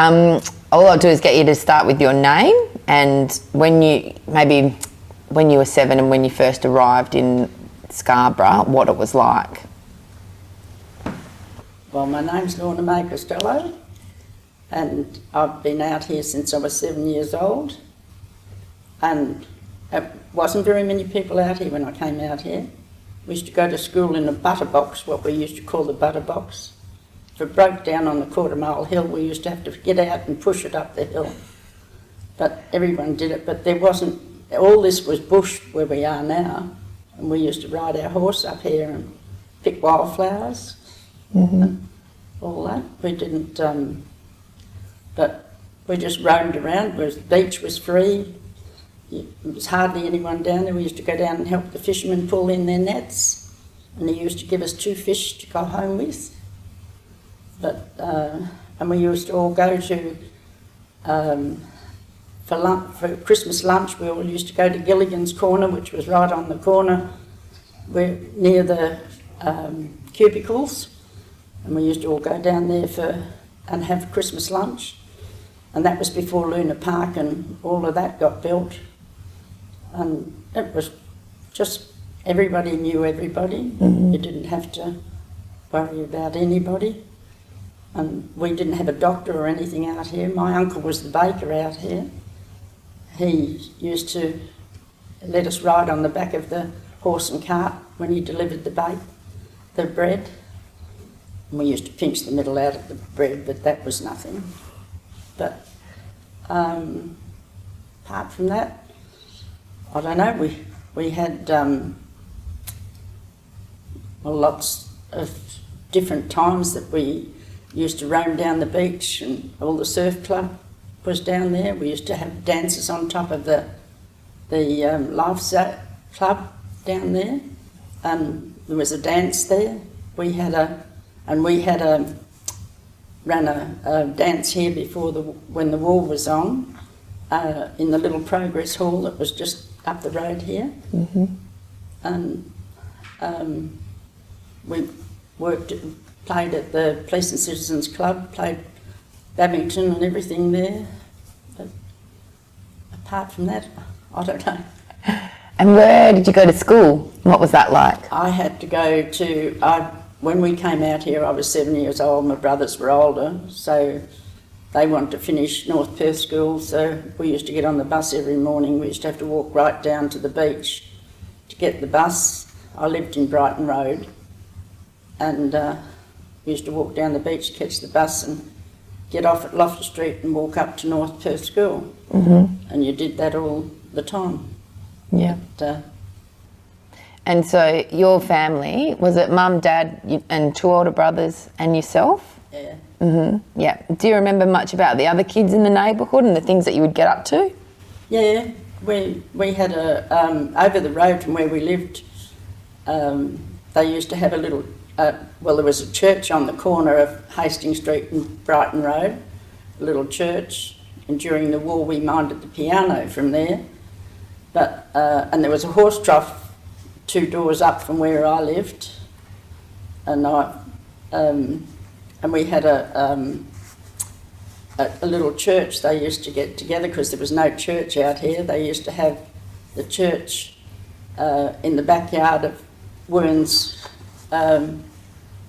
All I'll do is get you to start with your name and when you were 7 and when you first arrived in Scarborough, what it was like. Well, my name's Lorna Costello, and I've been out here since I was 7 years old, and there wasn't very many people out here when I came out here. We used to go to school in a butter box, what we used to call the butter box. If it broke down on the quarter mile hill, we used to have to get out and push it up the hill. But everyone did it, but there wasn't, all this was bush where we are now, and we used to ride our horse up here and pick wildflowers. And all that. We didn't, but we just roamed around. The beach was free. There was hardly anyone down there. We used to go down and help the fishermen pull in their nets, and he used to give us 2 fish to go home with. But and we used to all go to for Christmas lunch. We all used to go to Gilligan's Corner, which was right on the corner, near the cubicles. And we used to all go down there and have Christmas lunch. And that was before Luna Park and all of that got built. And it was just, everybody knew everybody. You didn't have to worry about anybody. And we didn't have a doctor or anything out here. My uncle was the baker out here. He used to let us ride on the back of the horse and cart when he delivered the bread. And we used to pinch the middle out of the bread, but that was nothing. But apart from that, I don't know, we had lots of different times that we used to roam down the beach, and all the surf club was down there. We used to have dances on top of the life club down there, and there was a dance there. We ran a dance here before when the war was on, in the little progress hall that was just up the road here. And we played at the Police and Citizens Club, played badminton and everything there. But apart from that, I don't know. And where did you go to school? What was that like? I had to go to, when we came out here, I was 7 years old. My brothers were older, so they wanted to finish North Perth School, so we used to get on the bus every morning. We used to have to walk right down to the beach to get the bus. I lived in Brighton Road, and we used to walk down the beach, catch the bus and get off at Loftus Street and walk up to North Perth School. And you did that all the time. Yeah. But, and so your family, was it mum, dad and 2 older brothers and yourself? Yeah. Yeah. Do you remember much about the other kids in the neighbourhood and the things that you would get up to? Yeah, we had over the road from where we lived, they used to have a little, well, there was a church on the corner of Hastings Street and Brighton Road, a little church, and during the war we minded the piano from there. But and there was a horse trough 2 doors up from where I lived, and we had a little church. They used to get together because there was no church out here. They used to have the church in the backyard of Wern's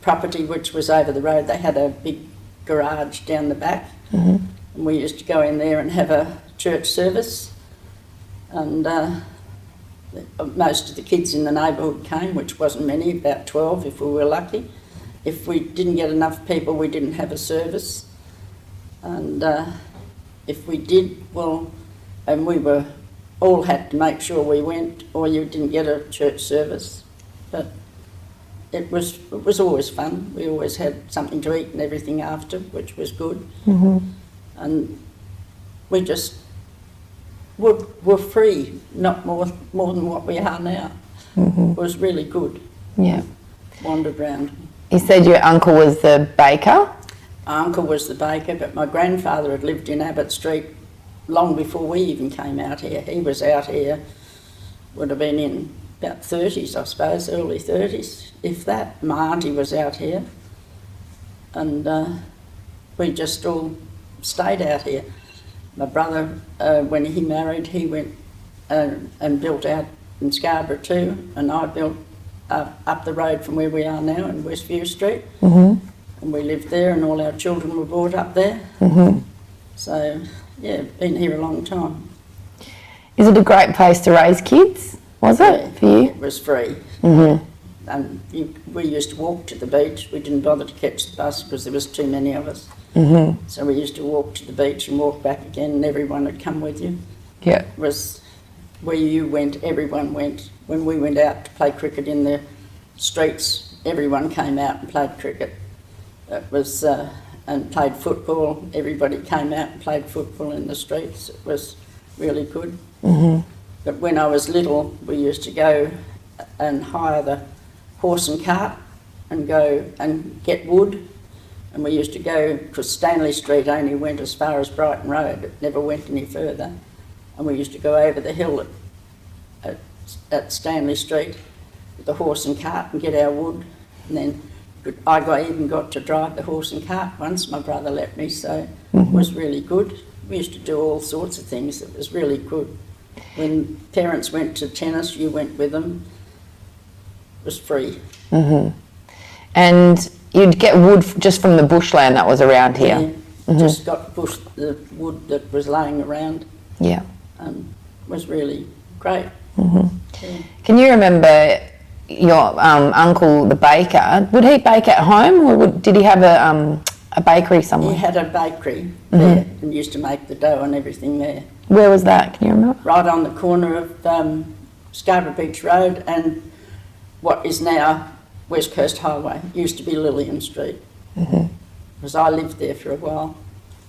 property, which was over the road. They had a big garage down the back, and we used to go in there and have a church service. And most of the kids in the neighbourhood came, which wasn't many, about 12 if we were lucky. If we didn't get enough people, we didn't have a service. And if we did, well, and we all had to make sure we went, or you didn't get a church service. But it was always fun. We always had something to eat and everything after, which was good. And we just were free, not more than what we are now. It was really good. Yeah. Wandered round. You said your uncle was the baker? My uncle was the baker, but my grandfather had lived in Abbott Street long before we even came out here. He was out here, would have been in about 30s, I suppose, early 30s, if that. My auntie was out here, and we just all stayed out here. My brother, when he married, he went and built out in Scarborough too, and I built up the road from where we are now in Westview Street, and we lived there, and all our children were brought up there. So yeah, been here a long time. Is it a great place to raise kids? Was it for you? It was free. And we used to walk to the beach. We didn't bother to catch the bus because there was too many of us. So we used to walk to the beach and walk back again, and everyone would come with you. Yeah. It was where you went, everyone went. When we went out to play cricket in the streets, everyone came out and played cricket. It was and played football. Everybody came out and played football in the streets. It was really good. But when I was little, we used to go and hire the horse and cart and go and get wood. And we used to go, because Stanley Street only went as far as Brighton Road. It never went any further. And we used to go over the hill at Stanley Street with the horse and cart and get our wood. And then I even got to drive the horse and cart once. My brother let me, so it was really good. We used to do all sorts of things. It was really good. When parents went to tennis, you went with them. It was free. And you'd get wood just from the bushland that was around here? Yeah, just got the wood that was laying around. Yeah. It was really great. Yeah. Can you remember your uncle, the baker? Would he bake at home, or did he have a bakery somewhere? He had a bakery there and used to make the dough and everything there. Where was that? Can you remember? Right on the corner of Scarborough Beach Road and what is now West Coast Highway. It used to be Lillian Street. Because I lived there for a while.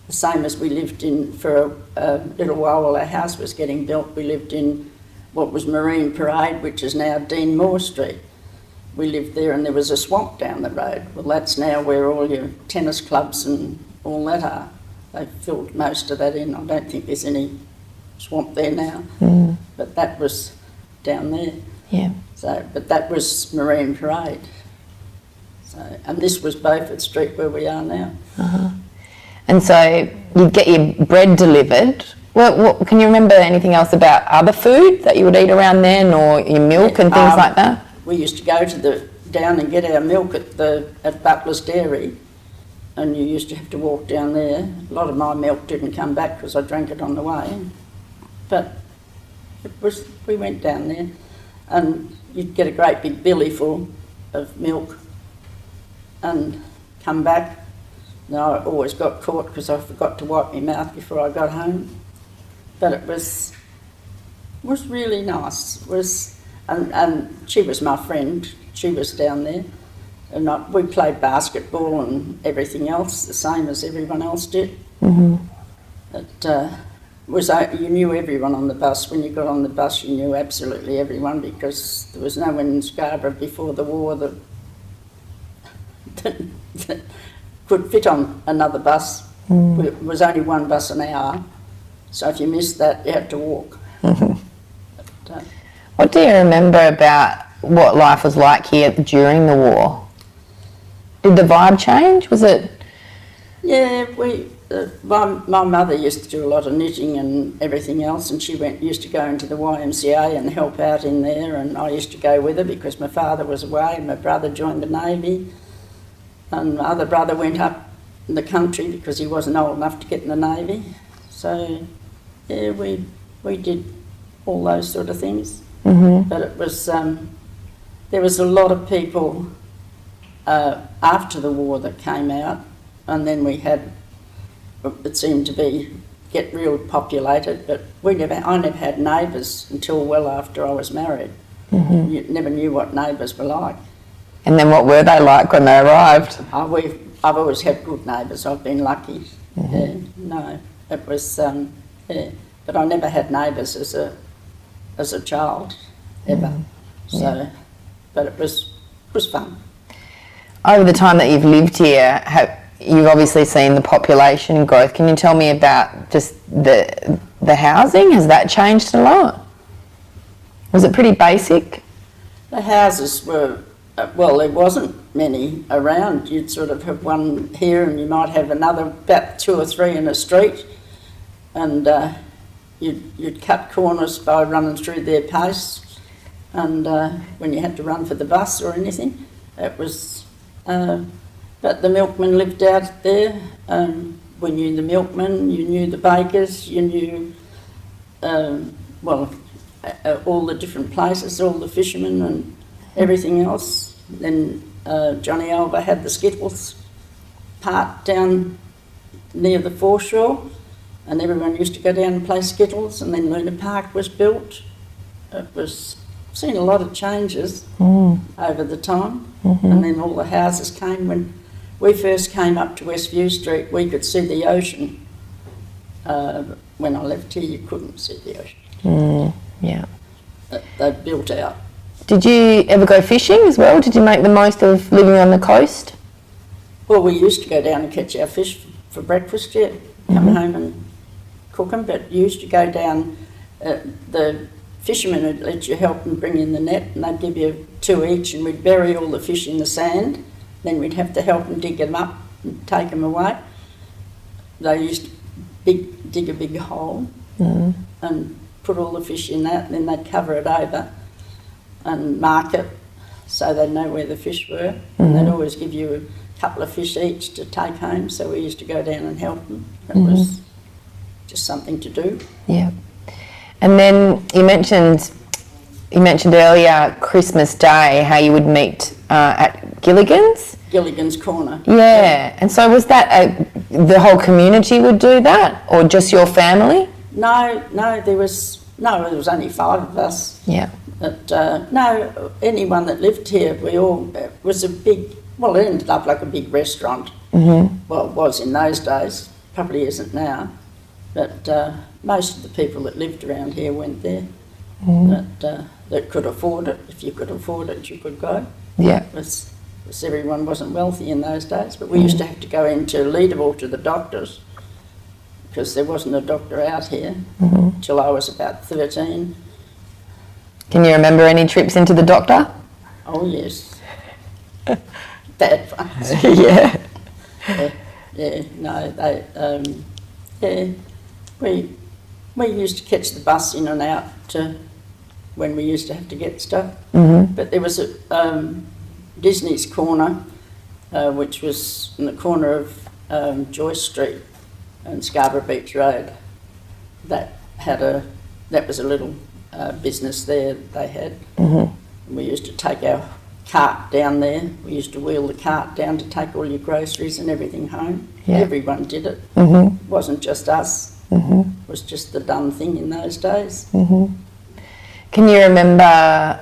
The same as we lived in for a little while our house was getting built. We lived in what was Marine Parade, which is now Dean Moore Street. We lived there and there was a swamp down the road. Well, that's now where all your tennis clubs and all that are. They've filled most of that in. I don't think there's any swamp there now. But that was down there. Yeah. So, but that was Marine Parade. So, and this was Beaufort Street where we are now. And so you'd get your bread delivered. Well, can you remember anything else about other food that you would eat around then, or your milk and things like that? We used to go to down and get our milk at Butler's Dairy, and you used to have to walk down there. A lot of my milk didn't come back because I drank it on the way, but we went down there, and you'd get a great big billy full of milk, and come back. And I always got caught because I forgot to wipe my mouth before I got home. But it was really nice. And she was my friend. She was down there, and we played basketball and everything else the same as everyone else did. You knew everyone on the bus. When you got on the bus, you knew absolutely everyone because there was no one in Scarborough before the war that could fit on another bus. It was only one bus an hour, so if you missed that, you had to walk. What do you remember about what life was like here during the war? Did the vibe change? Was it? Yeah, my mother used to do a lot of knitting and everything else, and she used to go into the YMCA and help out in there, and I used to go with her because my father was away and my brother joined the Navy. And my other brother went up in the country because he wasn't old enough to get in the Navy. So, yeah, we did all those sort of things. But it was, there was a lot of people after the war that came out, and then we had, it seemed to get real populated, but I never had neighbours until well after I was married. You never knew what neighbours were like. And then what were they like when they arrived? I've always had good neighbours. I've been lucky. Yeah, no, it was, yeah. But I never had neighbours as a child, ever. So, but it was fun. Over the time that you've lived here, you've obviously seen the population growth. Can you tell me about just the housing? Has that changed a lot? Was it pretty basic? The houses were Well, there wasn't many around. You'd sort of have one here and you might have another, about 2 or 3 in a street, and you'd cut corners by running through their posts, and when you had to run for the bus or anything, it was... but the milkman lived out there. We knew the milkman, you knew the bakers, you knew, all the different places, all the fishermen and everything else. Then Johnny Alva had the Skittles part down near the foreshore, and everyone used to go down and play Skittles, and then Luna Park was built. It was... seen a lot of changes over the time, and then all the houses came. When we first came up to Westview Street, we could see the ocean. When I left here, you couldn't see the ocean. Yeah. They built out. Did you ever go fishing as well? Did you make the most of living on the coast? Well, we used to go down and catch our fish for breakfast, yeah. Come home and cook them, but you used to go down, the fishermen would let you help them bring in the net, and they'd give you 2 each, and we'd bury all the fish in the sand. Then we'd have to help them dig them up and take them away. They used to dig a big hole and put all the fish in that, and then they'd cover it over and mark it so they'd know where the fish were. And they'd always give you a couple of fish each to take home, so we used to go down and help them. It was just something to do. Yeah. And then you mentioned earlier Christmas Day, how you would meet at Gilligan's? Gilligan's Corner. Yeah. And so was that the whole community would do that, or just your family? No, there was only 5 of us. Yeah. But no, anyone that lived here, it was a big, well, it ended up like a big restaurant. Well, it was in those days, probably isn't now. But most of the people that lived around here went there, that could afford it. If you could afford it, you could go. Yeah. Because everyone wasn't wealthy in those days. But we used to have to go into Leederville to the doctors, because there wasn't a doctor out here till I was about 13. Can you remember any trips into the doctor? Oh, yes. Bad ones. Yeah. We used to catch the bus in and out to when we used to have to get stuff. But there was a Disney's Corner, which was in the corner of Joyce Street and Scarborough Beach Road. That was a little business there they had. We used to take our cart down there. We used to wheel the cart down to take all your groceries and everything home. Yeah. Everyone did it. It wasn't just us. It was just the done thing in those days. Can you remember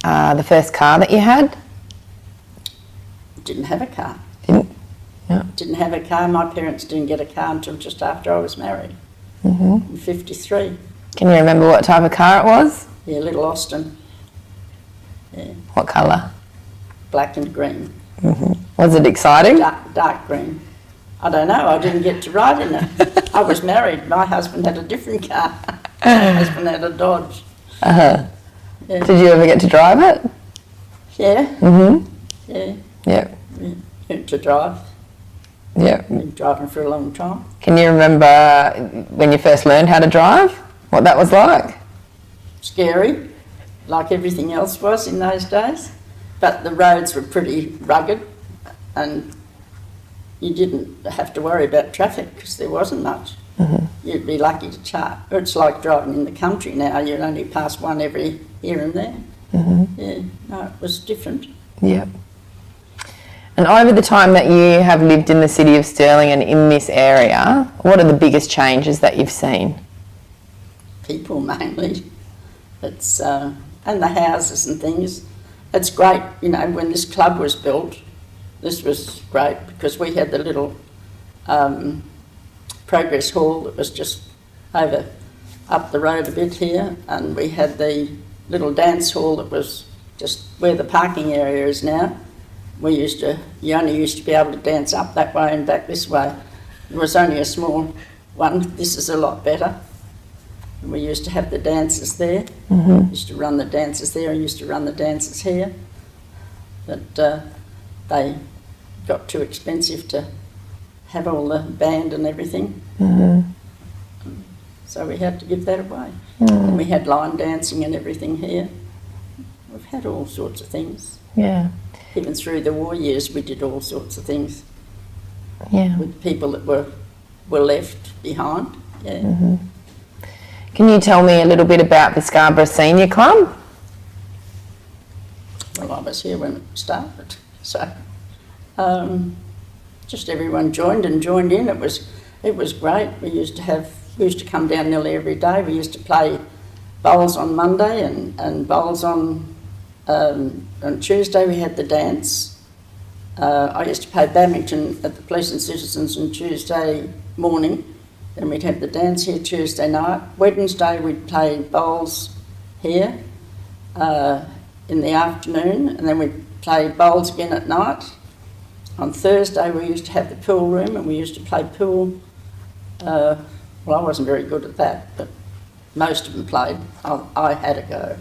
the first car that you had? Didn't have a car. No. Didn't have a car. My parents didn't get a car until just after I was married, in 53. Can you remember what type of car it was? Yeah, Little Austin. Yeah. What colour? Black and green. Was it exciting? Dark green. I don't know, I didn't get to ride in it. I was married, my husband had a different car. My husband had a Dodge. Yeah. Yeah. Did you ever get to drive it? Yeah. Yeah. Yeah. Learned to drive. Yeah. Been driving for a long time. Can you remember when you first learned how to drive? What that was like? Scary, like everything else was in those days. But the roads were pretty rugged, and you didn't have to worry about traffic because there wasn't much. You'd be lucky to chart. It's like driving in the country now. You'd only pass one every here and there. Yeah, no, it was different. Yeah. And over the time that you have lived in the city of Stirling and in this area, what are the biggest changes that you've seen? People mainly. It's and the houses and things. It's great, you know, when this club was built, this was great because we had the little progress hall that was just up the road a bit here, and we had the little dance hall that was just where the parking area is now. You only used to be able to dance up that way and back this way. It was only a small one. This is a lot better. We used to have the dances there. Used to run the dances there and used to run the dances here. but they got too expensive to have all the band and everything. So we had to give that away. And we had line dancing and everything here. We've had all sorts of things. Yeah. Even through the war years, we did all sorts of things Yeah. with people that were left behind. Yeah. Can you tell me a little bit about the Scarborough Senior Club? Well, I was here when it started, so just everyone joined in. It was great. We used to come down nearly every day. We used to play bowls on Monday and bowls on Tuesday. We had the dance. I used to play badminton at the Police and Citizens on Tuesday morning. Then we'd have the dance here Tuesday night. Wednesday we'd play bowls here in the afternoon, and then we'd play bowls again at night. On Thursday we used to have the pool room, and we used to play pool. Well, I wasn't very good at that, but most of them played. I had a go.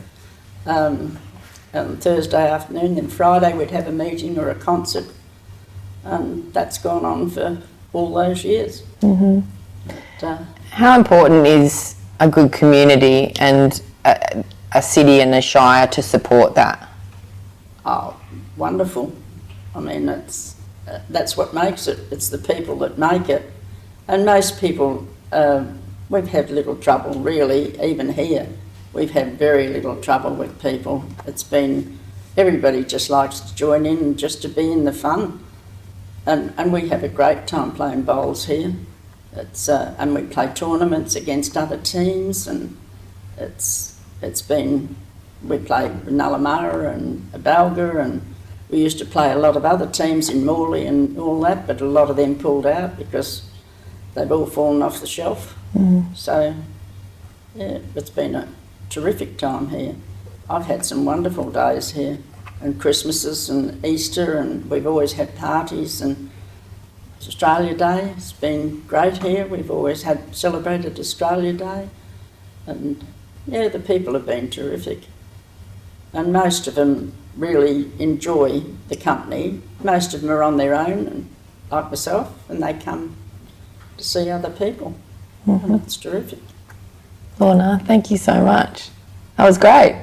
On Thursday afternoon, then Friday we'd have a meeting or a concert, and that's gone on for all those years. But, How important is a good community and a city and a shire to support that? oh, wonderful. I mean, that's what makes it. It's the people that make it. And most people, we've had little trouble really, even here. We've had very little trouble with people. It's been, everybody just likes to join in and just to be in the fun. And we have a great time playing bowls here. And we play tournaments against other teams, and we played Nullamara and Abalga, and we used to play a lot of other teams in Morley and all that, but a lot of them pulled out because they've all fallen off the shelf. So, yeah, it's been a terrific time here. I've had some wonderful days here, and Christmases and Easter, and we've always had parties, and Australia Day has been great here. We've always celebrated Australia Day, and yeah, the people have been terrific. And most of them really enjoy the company. Most of them are on their own, and like myself, and they come to see other people. And it's terrific. Lorna, thank you so much. That was great.